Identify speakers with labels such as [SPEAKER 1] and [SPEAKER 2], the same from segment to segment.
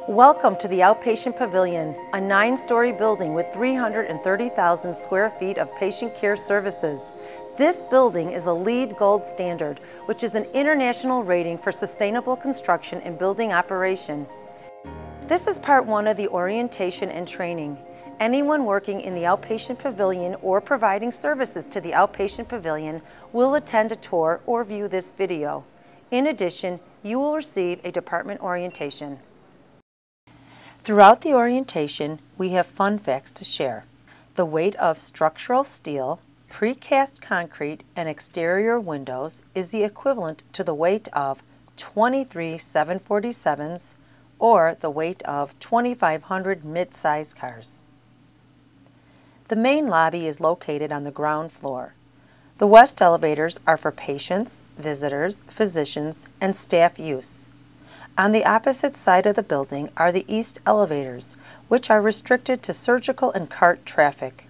[SPEAKER 1] Welcome to the Outpatient Pavilion, a 9-story building with 330,000 square feet of patient care services. This building is a LEED Gold standard, which is an international rating for sustainable construction and building operation. This is part 1 of the orientation and training. Anyone working in the Outpatient Pavilion or providing services to the Outpatient Pavilion will attend a tour or view this video. In addition, you will receive a department orientation. Throughout the orientation, we have fun facts to share. The weight of structural steel, precast concrete, and exterior windows is the equivalent to the weight of 23 747s or the weight of 2,500 mid-size cars. The main lobby is located on the ground floor. The west elevators are for patients, visitors, physicians, and staff use. On the opposite side of the building are the east elevators, which are restricted to surgical and cart traffic.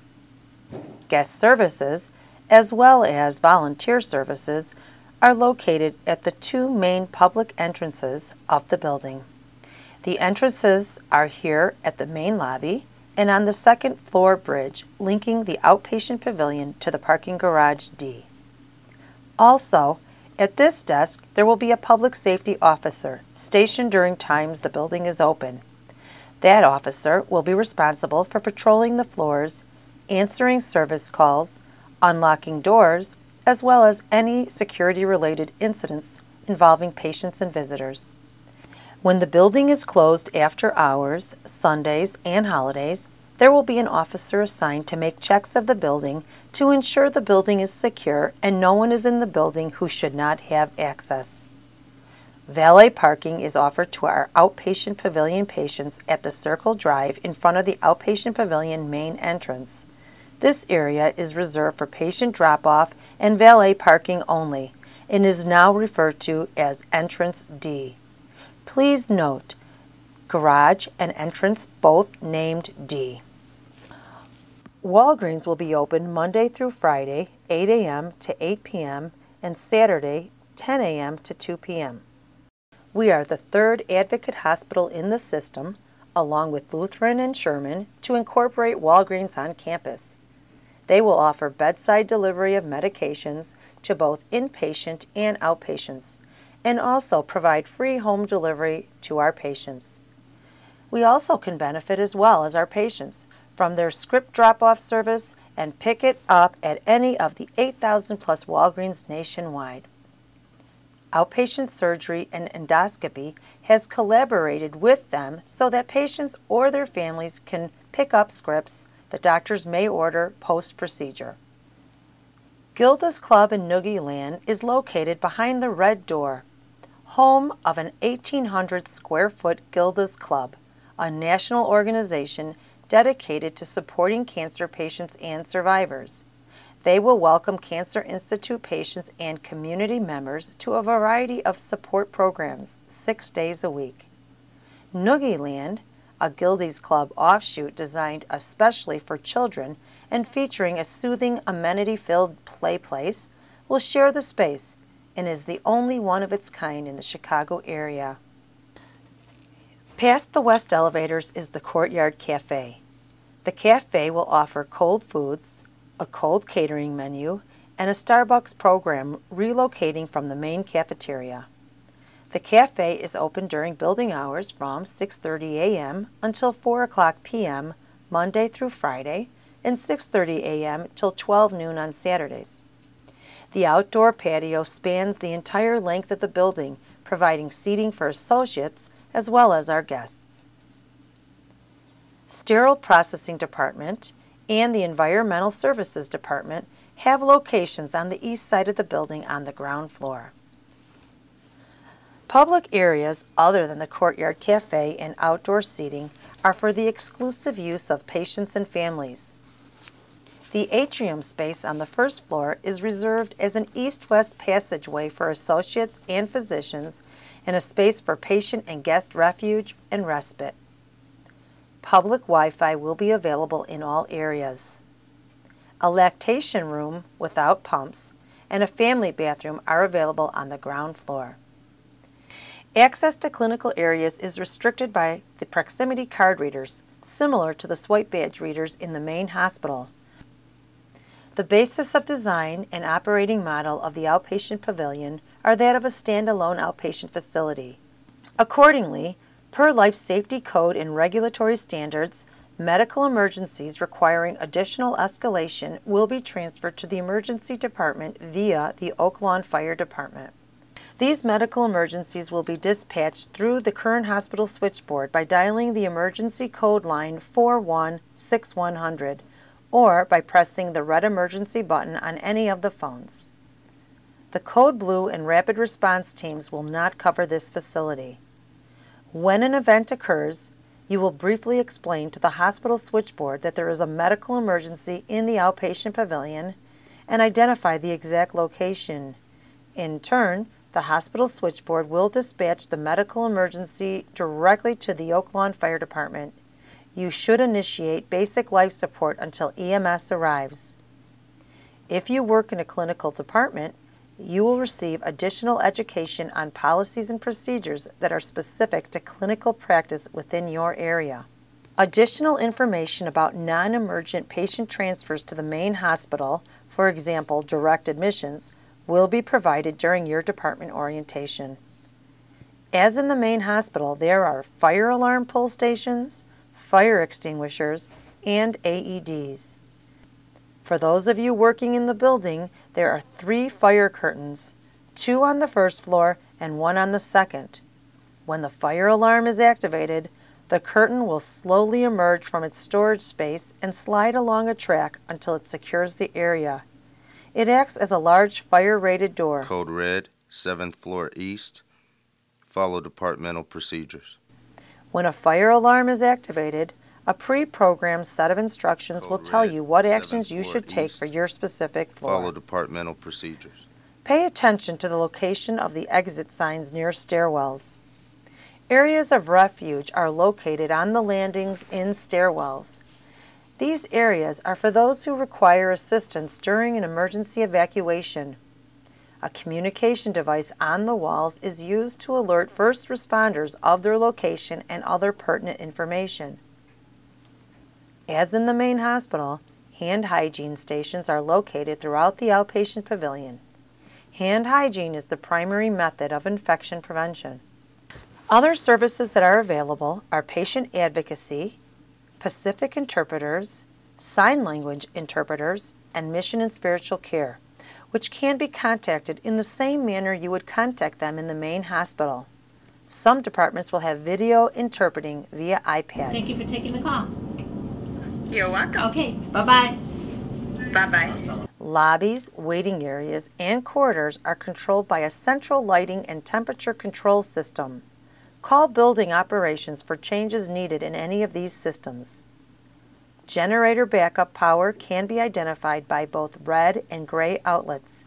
[SPEAKER 1] Guest services, as well as volunteer services, are located at the 2 main public entrances of the building. The entrances are here at the main lobby and on the 2nd floor bridge linking the Outpatient Pavilion to the parking garage D. Also, at this desk, there will be a public safety officer stationed during times the building is open. That officer will be responsible for patrolling the floors, answering service calls, unlocking doors, as well as any security-related incidents involving patients and visitors. When the building is closed after hours, Sundays, and holidays, there will be an officer assigned to make checks of the building to ensure the building is secure and no one is in the building who should not have access. Valet parking is offered to our Outpatient Pavilion patients at the Circle Drive in front of the Outpatient Pavilion main entrance. This area is reserved for patient drop-off and valet parking only and is now referred to as Entrance D. Please note, garage and entrance both named D. Walgreens will be open Monday through Friday, 8 a.m. to 8 p.m., and Saturday, 10 a.m. to 2 p.m. We are the 3rd Advocate hospital in the system, along with Lutheran and Sherman, to incorporate Walgreens on campus. They will offer bedside delivery of medications to both inpatient and outpatients, and also provide free home delivery to our patients. We also can benefit as well as our patients from their script drop-off service and pick it up at any of the 8,000 plus Walgreens nationwide. Outpatient Surgery and Endoscopy has collaborated with them so that patients or their families can pick up scripts the doctors may order post-procedure. Gilda's Club in Noogie Land is located behind the red door, home of an 1,800 square foot Gilda's Club, a national organization dedicated to supporting cancer patients and survivors. They will welcome Cancer Institute patients and community members to a variety of support programs 6 days a week. Noogie Land, a Gilda's Club offshoot designed especially for children and featuring a soothing, amenity-filled play place, will share the space and is the only one of its kind in the Chicago area. Past the west elevators is the Courtyard Cafe. The cafe will offer cold foods, a cold catering menu, and a Starbucks program relocating from the main cafeteria. The cafe is open during building hours from 6:30 a.m. until 4 o'clock p.m. Monday through Friday and 6:30 a.m. till 12 noon on Saturdays. The outdoor patio spans the entire length of the building, providing seating for associates as well as our guests. Sterile Processing Department and the Environmental Services Department have locations on the east side of the building on the ground floor. Public areas other than the Courtyard Cafe and outdoor seating are for the exclusive use of patients and families. The atrium space on the 1st floor is reserved as an east-west passageway for associates and physicians and a space for patient and guest refuge and respite. Public Wi-Fi will be available in all areas. A lactation room without pumps and a family bathroom are available on the ground floor. Access to clinical areas is restricted by the proximity card readers, similar to the swipe badge readers in the main hospital. The basis of design and operating model of the outpatient pavilion are that of a standalone outpatient facility. Accordingly, per life safety code and regulatory standards, medical emergencies requiring additional escalation will be transferred to the emergency department via the Oak Lawn Fire Department. These medical emergencies will be dispatched through the current hospital switchboard by dialing the emergency code line 416100 or by pressing the red emergency button on any of the phones. The Code Blue and Rapid Response teams will not cover this facility. When an event occurs, you will briefly explain to the hospital switchboard that there is a medical emergency in the outpatient pavilion and identify the exact location. In turn, the hospital switchboard will dispatch the medical emergency directly to the Oak Lawn Fire Department. You should initiate basic life support until EMS arrives. If you work in a clinical department, you will receive additional education on policies and procedures that are specific to clinical practice within your area. Additional information about non-emergent patient transfers to the main hospital, for example, direct admissions, will be provided during your department orientation. As in the main hospital, there are fire alarm pull stations, fire extinguishers, and AEDs. For those of you working in the building, there are 3 fire curtains, 2 on the first floor and 1 on the second. When the fire alarm is activated, the curtain will slowly emerge from its storage space and slide along a track until it secures the area. It acts as a large fire-rated door.
[SPEAKER 2] Code red, 7th floor east. Follow departmental procedures.
[SPEAKER 1] When a fire alarm is activated, a pre-programmed set of instructions will tell you what actions you should take for your specific floor.
[SPEAKER 2] Follow departmental procedures.
[SPEAKER 1] Pay attention to the location of the exit signs near stairwells. Areas of refuge are located on the landings in stairwells. These areas are for those who require assistance during an emergency evacuation. A communication device on the walls is used to alert first responders of their location and other pertinent information. As in the main hospital, hand hygiene stations are located throughout the outpatient pavilion. Hand hygiene is the primary method of infection prevention. Other services that are available are patient advocacy, Pacific interpreters, sign language interpreters, and mission and spiritual care, which can be contacted in the same manner you would contact them in the main hospital. Some departments will have video interpreting via iPads.
[SPEAKER 3] Thank you for taking the call.
[SPEAKER 4] You're welcome.
[SPEAKER 3] Okay, bye-bye.
[SPEAKER 4] Bye-bye.
[SPEAKER 1] Lobbies, waiting areas, and corridors are controlled by a central lighting and temperature control system. Call building operations for changes needed in any of these systems. Generator backup power can be identified by both red and gray outlets.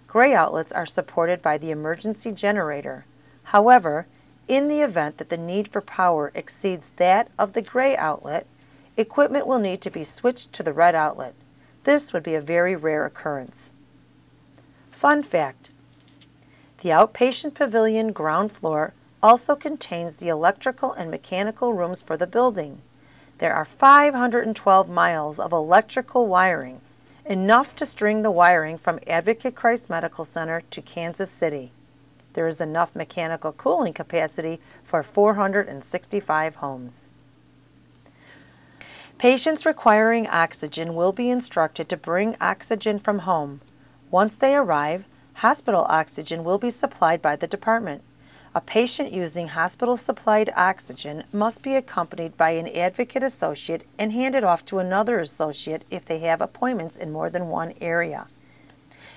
[SPEAKER 1] Gray outlets are supported by the emergency generator. However, in the event that the need for power exceeds that of the gray outlet, equipment will need to be switched to the red outlet. This would be a very rare occurrence. Fun fact: the outpatient pavilion ground floor also contains the electrical and mechanical rooms for the building. There are 512 miles of electrical wiring, enough to string the wiring from Advocate Christ Medical Center to Kansas City. There is enough mechanical cooling capacity for 465 homes. Patients requiring oxygen will be instructed to bring oxygen from home. Once they arrive, hospital oxygen will be supplied by the department. A patient using hospital-supplied oxygen must be accompanied by an advocate associate and handed off to another associate if they have appointments in more than one area.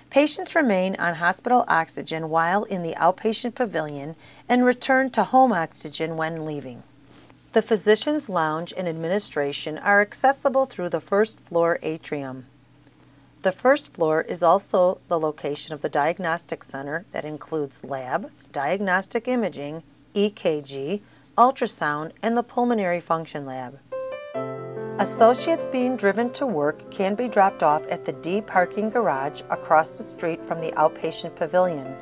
[SPEAKER 1] Patients remain on hospital oxygen while in the outpatient pavilion and return to home oxygen when leaving. The physician's lounge and administration are accessible through the first floor atrium. The first floor is also the location of the diagnostic center that includes lab, diagnostic imaging, EKG, ultrasound, and the pulmonary function lab. Associates being driven to work can be dropped off at the D parking garage across the street from the outpatient pavilion.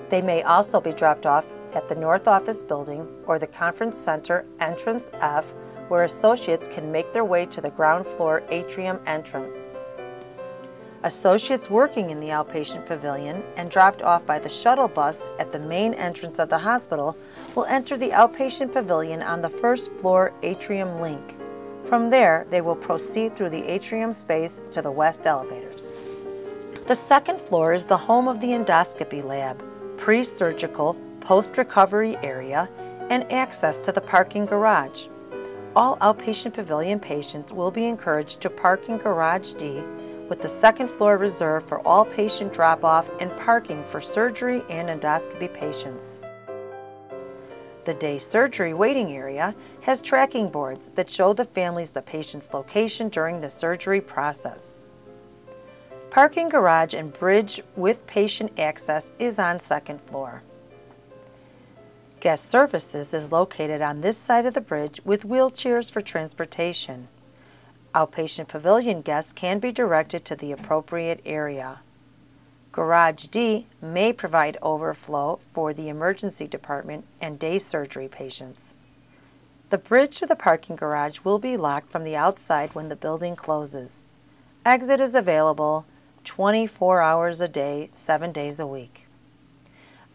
[SPEAKER 1] They may also be dropped off at the North Office Building or the Conference Center Entrance F, where associates can make their way to the ground floor atrium entrance. Associates working in the Outpatient Pavilion and dropped off by the shuttle bus at the main entrance of the hospital will enter the Outpatient Pavilion on the first floor atrium link. From there, they will proceed through the atrium space to the west elevators. The second floor is the home of the endoscopy lab, pre-surgical, post-recovery area, and access to the parking garage. All Outpatient Pavilion patients will be encouraged to park in Garage D, with the second floor reserved for all patient drop-off and parking for surgery and endoscopy patients. The day surgery waiting area has tracking boards that show the families the patient's location during the surgery process. Parking garage and bridge with patient access is on second floor. Guest services is located on this side of the bridge with wheelchairs for transportation. Outpatient Pavilion guests can be directed to the appropriate area. Garage D may provide overflow for the emergency department and day surgery patients. The bridge to the parking garage will be locked from the outside when the building closes. Exit is available 24 hours a day, 7 days a week.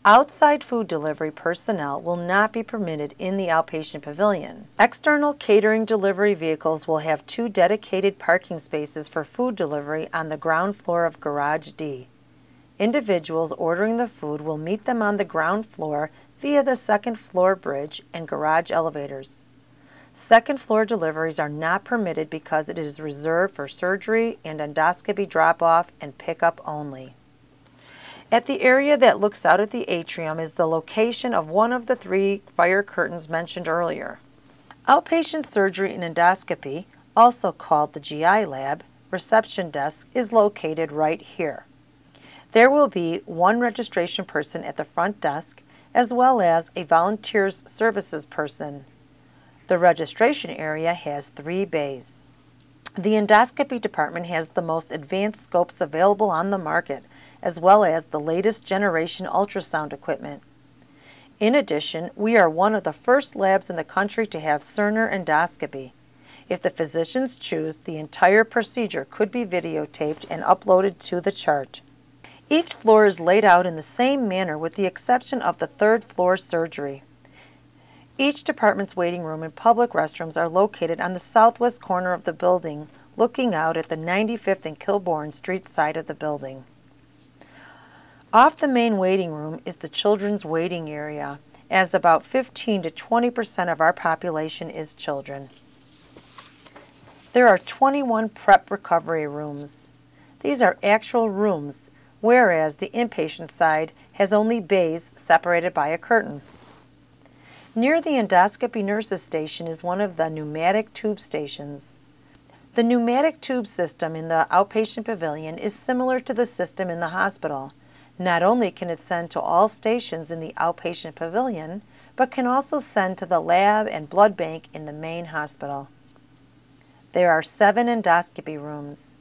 [SPEAKER 1] Outside food delivery personnel will not be permitted in the Outpatient Pavilion. External catering delivery vehicles will have 2 dedicated parking spaces for food delivery on the ground floor of Garage D. Individuals ordering the food will meet them on the ground floor via the second floor bridge and garage elevators. Second floor deliveries are not permitted because it is reserved for surgery and endoscopy drop-off and pickup only. At the area that looks out at the atrium is the location of one of the 3 fire curtains mentioned earlier. Outpatient surgery and endoscopy, also called the GI lab, reception desk, is located right here. There will be 1 registration person at the front desk as well as a volunteers services person. The registration area has 3 bays. The endoscopy department has the most advanced scopes available on the market, as well as the latest generation ultrasound equipment. In addition, we are one of the first labs in the country to have Cerner endoscopy. If the physicians choose, the entire procedure could be videotaped and uploaded to the chart. Each floor is laid out in the same manner with the exception of the 3rd floor surgery. Each department's waiting room and public restrooms are located on the southwest corner of the building, looking out at the 95th and Kilbourne Street side of the building. Off the main waiting room is the children's waiting area, as about 15 to 20% of our population is children. There are 21 prep recovery rooms. These are actual rooms, whereas the inpatient side has only bays separated by a curtain. Near the endoscopy nurses station is one of the pneumatic tube stations. The pneumatic tube system in the Outpatient Pavilion is similar to the system in the hospital. Not only can it send to all stations in the Outpatient Pavilion, but can also send to the lab and blood bank in the main hospital. There are 7 endoscopy rooms.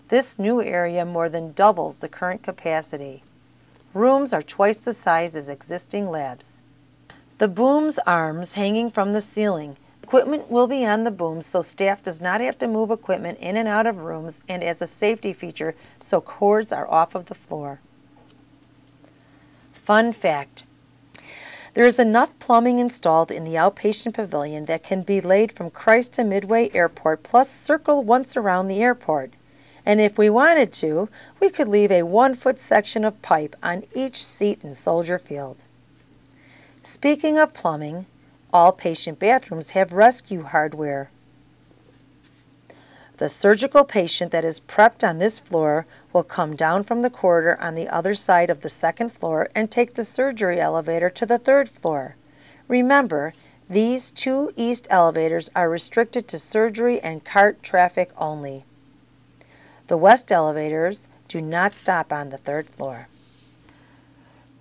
[SPEAKER 1] This new area more than doubles the current capacity. Rooms are twice the size as existing labs. The booms arms hanging from the ceiling. Equipment will be on the booms so staff does not have to move equipment in and out of rooms, and as a safety feature so cords are off of the floor. Fun fact: there is enough plumbing installed in the Outpatient Pavilion that can be laid from Christ to Midway Airport plus circle once around the airport. And if we wanted to, we could leave a 1-foot section of pipe on each seat in Soldier Field. Speaking of plumbing, all patient bathrooms have rescue hardware. The surgical patient that is prepped on this floor will come down from the corridor on the other side of the 2nd floor and take the surgery elevator to the 3rd floor. Remember, these 2 east elevators are restricted to surgery and cart traffic only. The west elevators do not stop on the 3rd floor.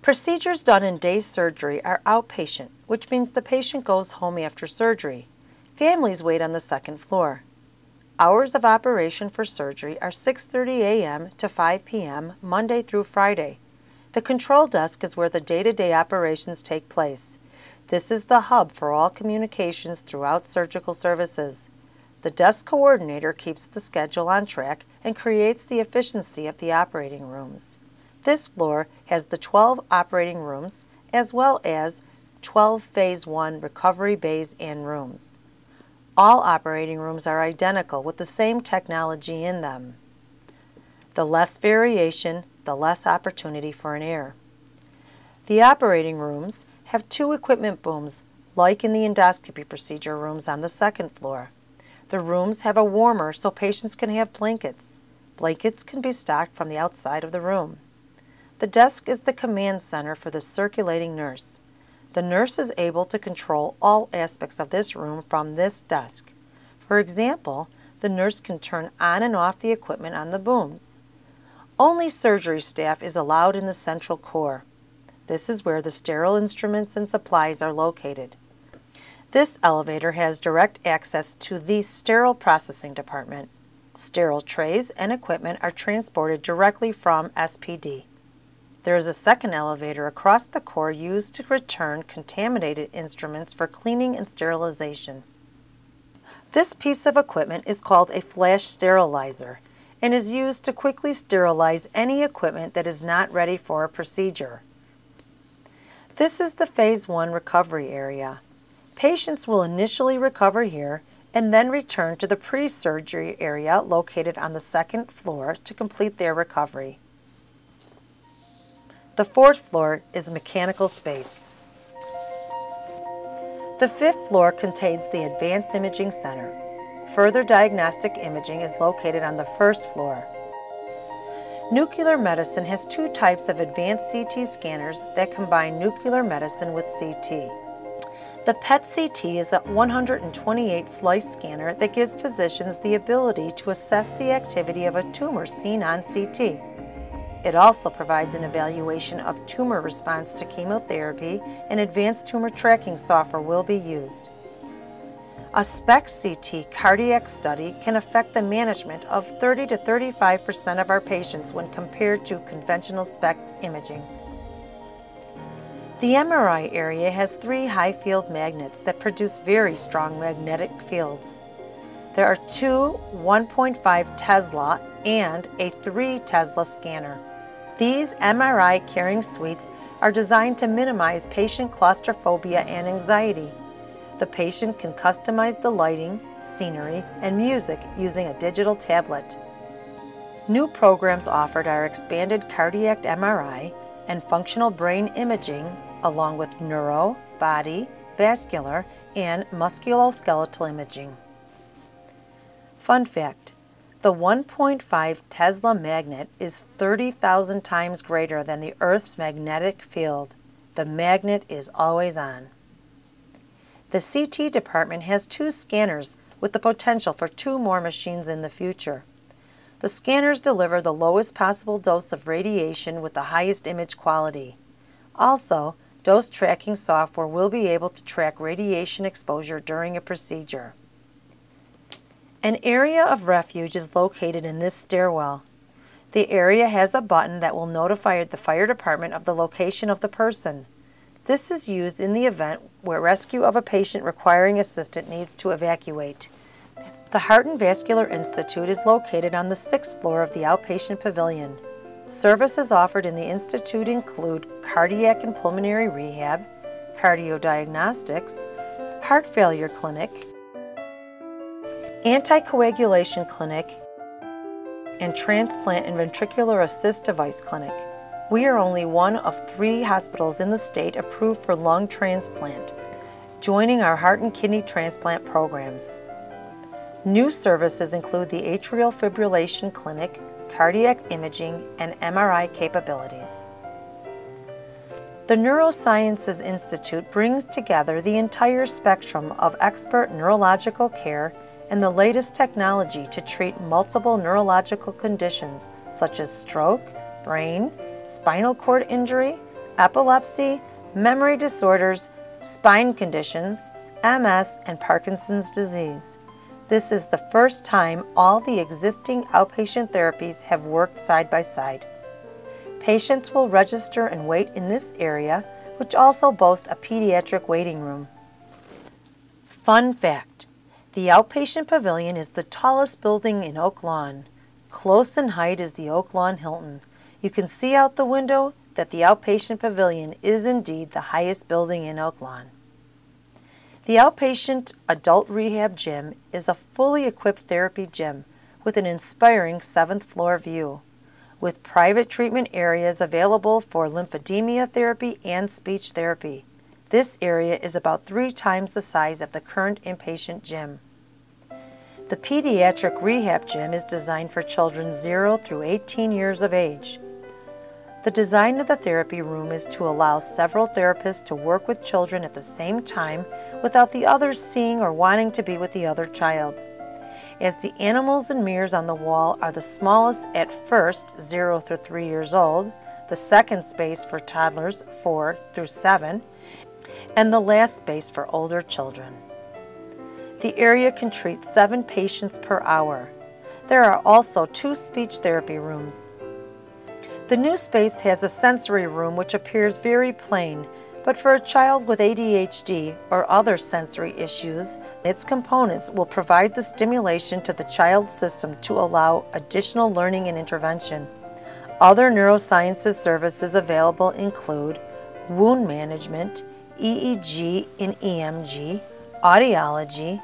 [SPEAKER 1] Procedures done in day surgery are outpatient, which means the patient goes home after surgery. Families wait on the 2nd floor. Hours of operation for surgery are 6:30 a.m. to 5 p.m. Monday through Friday. The control desk is where the day-to-day operations take place. This is the hub for all communications throughout surgical services. The desk coordinator keeps the schedule on track and creates the efficiency of the operating rooms. This floor has the 12 operating rooms as well as 12 Phase 1 recovery bays and rooms. All operating rooms are identical with the same technology in them. The less variation, the less opportunity for an error. The operating rooms have 2 equipment booms, like in the endoscopy procedure rooms on the 2nd floor. The rooms have a warmer so patients can have blankets. Blankets can be stocked from the outside of the room. The desk is the command center for the circulating nurse. The nurse is able to control all aspects of this room from this desk. For example, the nurse can turn on and off the equipment on the booms. Only surgery staff is allowed in the central core. This is where the sterile instruments and supplies are located. This elevator has direct access to the sterile processing department. Sterile trays and equipment are transported directly from SPD. There is a second elevator across the core used to return contaminated instruments for cleaning and sterilization. This piece of equipment is called a flash sterilizer and is used to quickly sterilize any equipment that is not ready for a procedure. This is the Phase 1 recovery area. Patients will initially recover here and then return to the pre-surgery area located on the 2nd floor to complete their recovery. The 4th floor is mechanical space. The 5th floor contains the Advanced Imaging Center. Further diagnostic imaging is located on the 1st floor. Nuclear medicine has 2 types of advanced CT scanners that combine nuclear medicine with CT. The PET-CT is a 128 slice scanner that gives physicians the ability to assess the activity of a tumor seen on CT. It also provides an evaluation of tumor response to chemotherapy, and advanced tumor tracking software will be used. A SPECT-CT cardiac study can affect the management of 30 to 35% of our patients when compared to conventional SPECT imaging. The MRI area has 3 high-field magnets that produce very strong magnetic fields. There are 2 1.5 Tesla and a 3 Tesla scanner. These MRI carrying suites are designed to minimize patient claustrophobia and anxiety. The patient can customize the lighting, scenery, and music using a digital tablet. New programs offered are expanded cardiac MRI and functional brain imaging, along with neuro, body, vascular, and musculoskeletal imaging. Fun fact: the 1.5 Tesla magnet is 30,000 times greater than the Earth's magnetic field. The magnet is always on. The CT department has 2 scanners with the potential for 2 more machines in the future. The scanners deliver the lowest possible dose of radiation with the highest image quality. Also, dose tracking software will be able to track radiation exposure during a procedure. An area of refuge is located in this stairwell. The area has a button that will notify the fire department of the location of the person. This is used in the event where rescue of a patient requiring assistance needs to evacuate. The Heart and Vascular Institute is located on the 6th floor of the Outpatient Pavilion. Services offered in the institute include cardiac and pulmonary rehab, cardiodiagnostics, heart failure clinic, anticoagulation clinic, and transplant and ventricular assist device clinic. We are only one of 3 hospitals in the state approved for lung transplant, joining our heart and kidney transplant programs. New services include the atrial fibrillation clinic, cardiac imaging, and MRI capabilities. The Neurosciences Institute brings together the entire spectrum of expert neurological care and the latest technology to treat multiple neurological conditions such as stroke, brain, spinal cord injury, epilepsy, memory disorders, spine conditions, MS, and Parkinson's disease. This is the first time all the existing outpatient therapies have worked side by side. Patients will register and wait in this area, which also boasts a pediatric waiting room. Fun fact: the Outpatient Pavilion is the tallest building in Oak Lawn. Close in height is the Oak Lawn Hilton. You can see out the window that the Outpatient Pavilion is indeed the highest building in Oak Lawn. The Outpatient Adult Rehab Gym is a fully equipped therapy gym with an inspiring 7th floor view, with private treatment areas available for lymphedema therapy and speech therapy. This area is about 3 times the size of the current inpatient gym. The Pediatric Rehab Gym is designed for children 0 through 18 years of age. The design of the therapy room is to allow several therapists to work with children at the same time without the others seeing or wanting to be with the other child. As the animals and mirrors on the wall are the smallest at first 0 through 3 years old, the second space for toddlers 4 through 7, and the last space for older children. The area can treat 7 patients per hour. There are also 2 speech therapy rooms. The new space has a sensory room which appears very plain, but for a child with ADHD or other sensory issues, its components will provide the stimulation to the child's system to allow additional learning and intervention. Other neurosciences services available include wound management, EEG and EMG, audiology,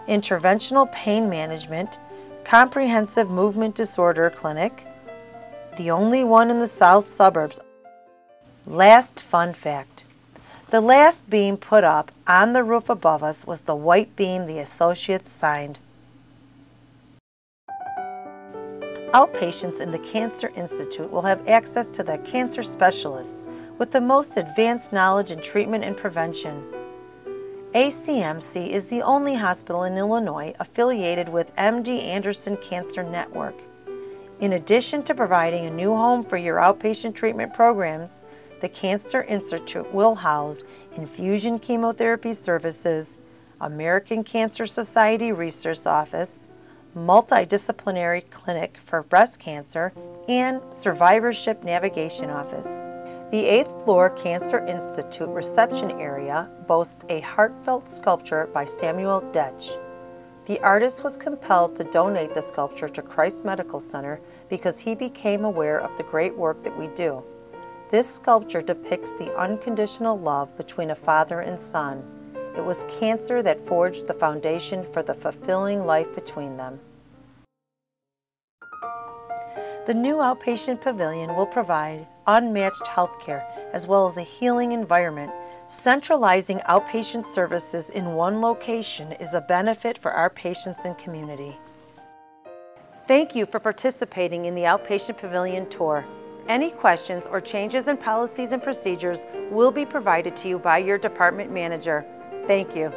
[SPEAKER 1] interventional pain management, comprehensive movement disorder clinic, the only one in the south suburbs. Last fun fact: the last beam put up on the roof above us was the white beam the associates signed. Outpatients in the Cancer Institute will have access to the cancer specialists with the most advanced knowledge in treatment and prevention. ACMC is the only hospital in Illinois affiliated with MD Anderson Cancer Network. In addition to providing a new home for your outpatient treatment programs, the Cancer Institute will house infusion chemotherapy services, American Cancer Society Research Office, multidisciplinary clinic for breast cancer, and survivorship navigation office. The 8th floor Cancer Institute reception area boasts a heartfelt sculpture by Samuel Detch. The artist was compelled to donate the sculpture to Christ Medical Center because he became aware of the great work that we do. This sculpture depicts the unconditional love between a father and son. It was cancer that forged the foundation for the fulfilling life between them. The new Outpatient Pavilion will provide unmatched health care as well as a healing environment. Centralizing outpatient services in one location is a benefit for our patients and community. Thank you for participating in the Outpatient Pavilion tour. Any questions or changes in policies and procedures will be provided to you by your department manager. Thank you.